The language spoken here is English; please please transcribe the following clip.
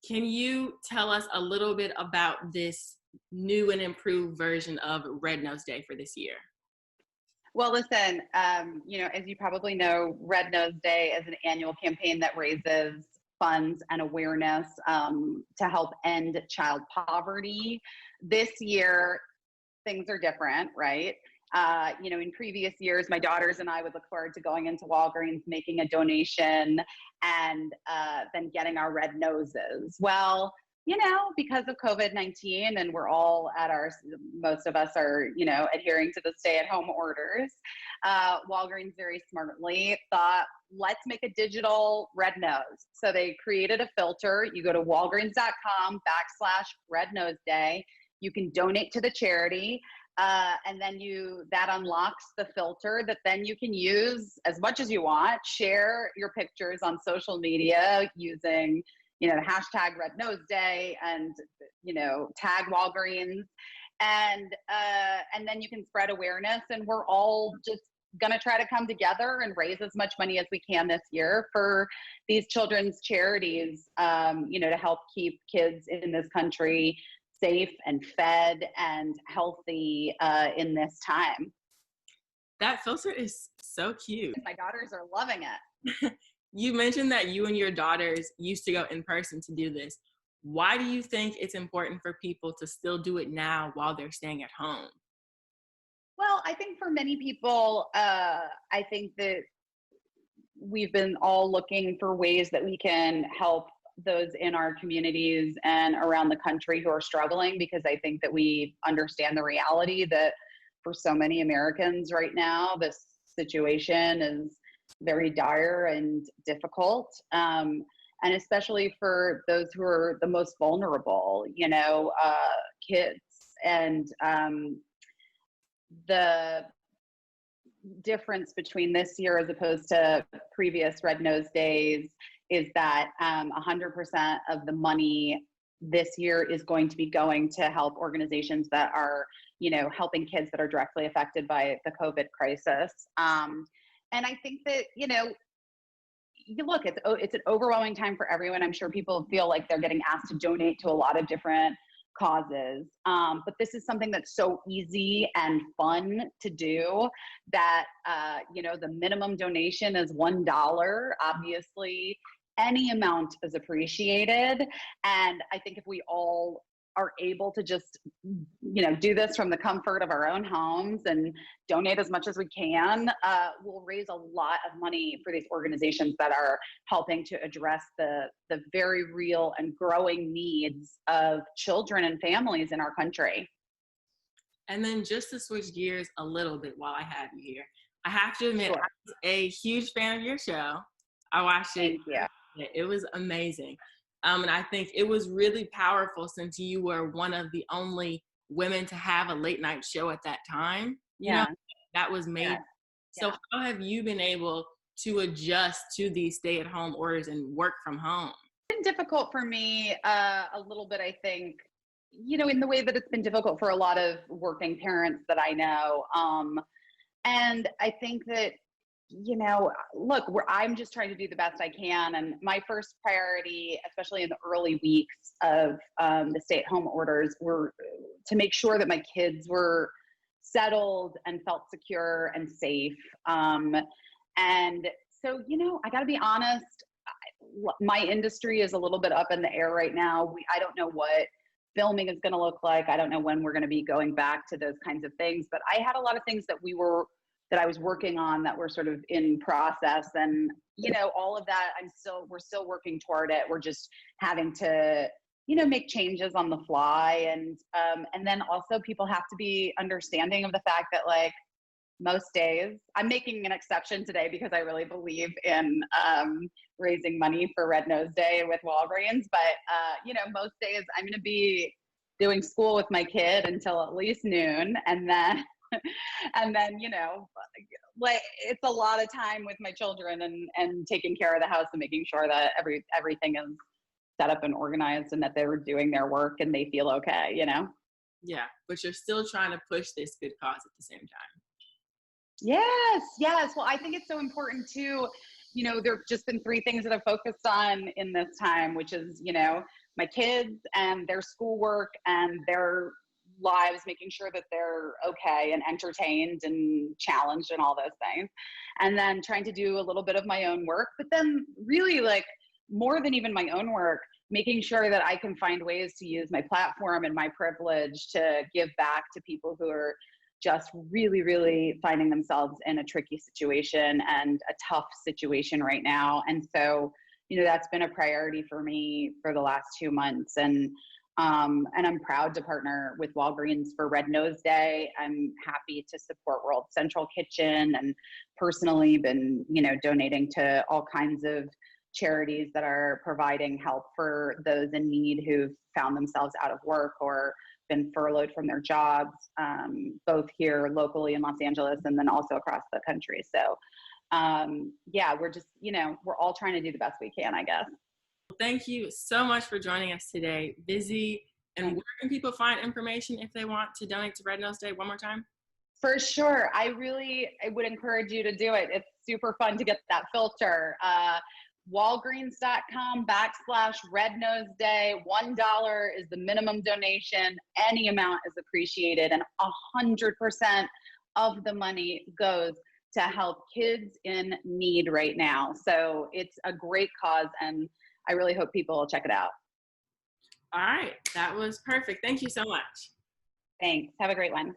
Can you tell us a little bit about this new and improved version of Red Nose Day for this year? Well, listen, as you probably know, Red Nose Day is an annual campaign that raises funds and awareness to help end child poverty. This year, things are different, right? In previous years, my daughters and I would look forward to going into Walgreens, making a donation, and then getting our red noses. Well, because of COVID-19 and we're all most of us are, adhering to the stay-at-home orders, Walgreens very smartly thought, let's make a digital red nose. So they created a filter. You go to walgreens.com/Red Nose Day. You can donate to the charity. And then that unlocks the filter that then you can use as much as you want, share your pictures on social media using, the hashtag Red Nose Day and, tag Walgreens and then you can spread awareness, and we're all just going to try to come together and raise as much money as we can this year for these children's charities, to help keep kids in this country safe and fed and healthy in this time. That filter is so cute. My daughters are loving it. You mentioned that you and your daughters used to go in person to do this. Why do you think it's important for people to still do it now while they're staying at home? Well, I think for many people, I think that we've been all looking for ways that we can help those in our communities and around the country who are struggling, because I think that we understand the reality that for so many Americans right now, this situation is very dire and difficult. And especially for those who are the most vulnerable, kids. And the difference between this year as opposed to previous Red Nose Days is that 100% of the money this year is going to be going to help organizations that are, helping kids that are directly affected by the COVID crisis. And I think that, look, it's an overwhelming time for everyone. I'm sure people feel like they're getting asked to donate to a lot of different causes. But this is something that's so easy and fun to do that, the minimum donation is $1. Obviously, any amount is appreciated. And I think if we all are able to just, do this from the comfort of our own homes and donate as much as we can, we'll raise a lot of money for these organizations that are helping to address the very real and growing needs of children and families in our country. And then just to switch gears a little bit while I have you here, I have to admit, Sure. I was a huge fan of your show. I watched it. Thank you. It was amazing. And I think it was really powerful since you were one of the only women to have a late night show at that time. That was made. Yeah. So how have you been able to adjust to these stay-at-home orders and work from home? It's been difficult for me a little bit, I think, in the way that it's been difficult for a lot of working parents that I know. And I think that, look, I'm just trying to do the best I can. And my first priority, especially in the early weeks of the stay-at-home orders, were to make sure that my kids were settled and felt secure and safe. And so, I got to be honest, my industry is a little bit up in the air right now. I don't know what filming is going to look like. I don't know when we're going to be going back to those kinds of things. But I had a lot of things that I was working on that were sort of in process, and all of that we're still working toward it. We're just having to make changes on the fly, and then also people have to be understanding of the fact that, like, most days, I'm making an exception today because I really believe in raising money for Red Nose Day with Walgreens, but most days I'm going to be doing school with my kid until at least noon, and then like, it's a lot of time with my children and taking care of the house and making sure that everything is set up and organized and that they're doing their work and they feel okay, Yeah, but you're still trying to push this good cause at the same time. Yes. Well, I think it's so important too. There have just been three things that I've focused on in this time, which is, my kids and their schoolwork and their lives, making sure that they're okay and entertained and challenged and all those things. And then trying to do a little bit of my own work, but then really like more than even my own work, making sure that I can find ways to use my platform and my privilege to give back to people who are just really, really finding themselves in a tricky situation and a tough situation right now. And so, that's been a priority for me for the last 2 months. And I'm proud to partner with Walgreens for Red Nose Day. I'm happy to support World Central Kitchen and personally been, donating to all kinds of charities that are providing help for those in need who've found themselves out of work or been furloughed from their jobs, both here locally in Los Angeles and then also across the country. So we're just, we're all trying to do the best we can, I guess. Thank you so much for joining us today, Busy. And where can people find information if they want to donate to Red Nose Day? One more time. For sure. I would encourage you to do it. It's super fun to get that filter. Walgreens.com/Red Nose Day. $1 is the minimum donation. Any amount is appreciated. And 100% of the money goes to help kids in need right now. So it's a great cause, and I really hope people will check it out. All right. That was perfect. Thank you so much. Thanks. Have a great one.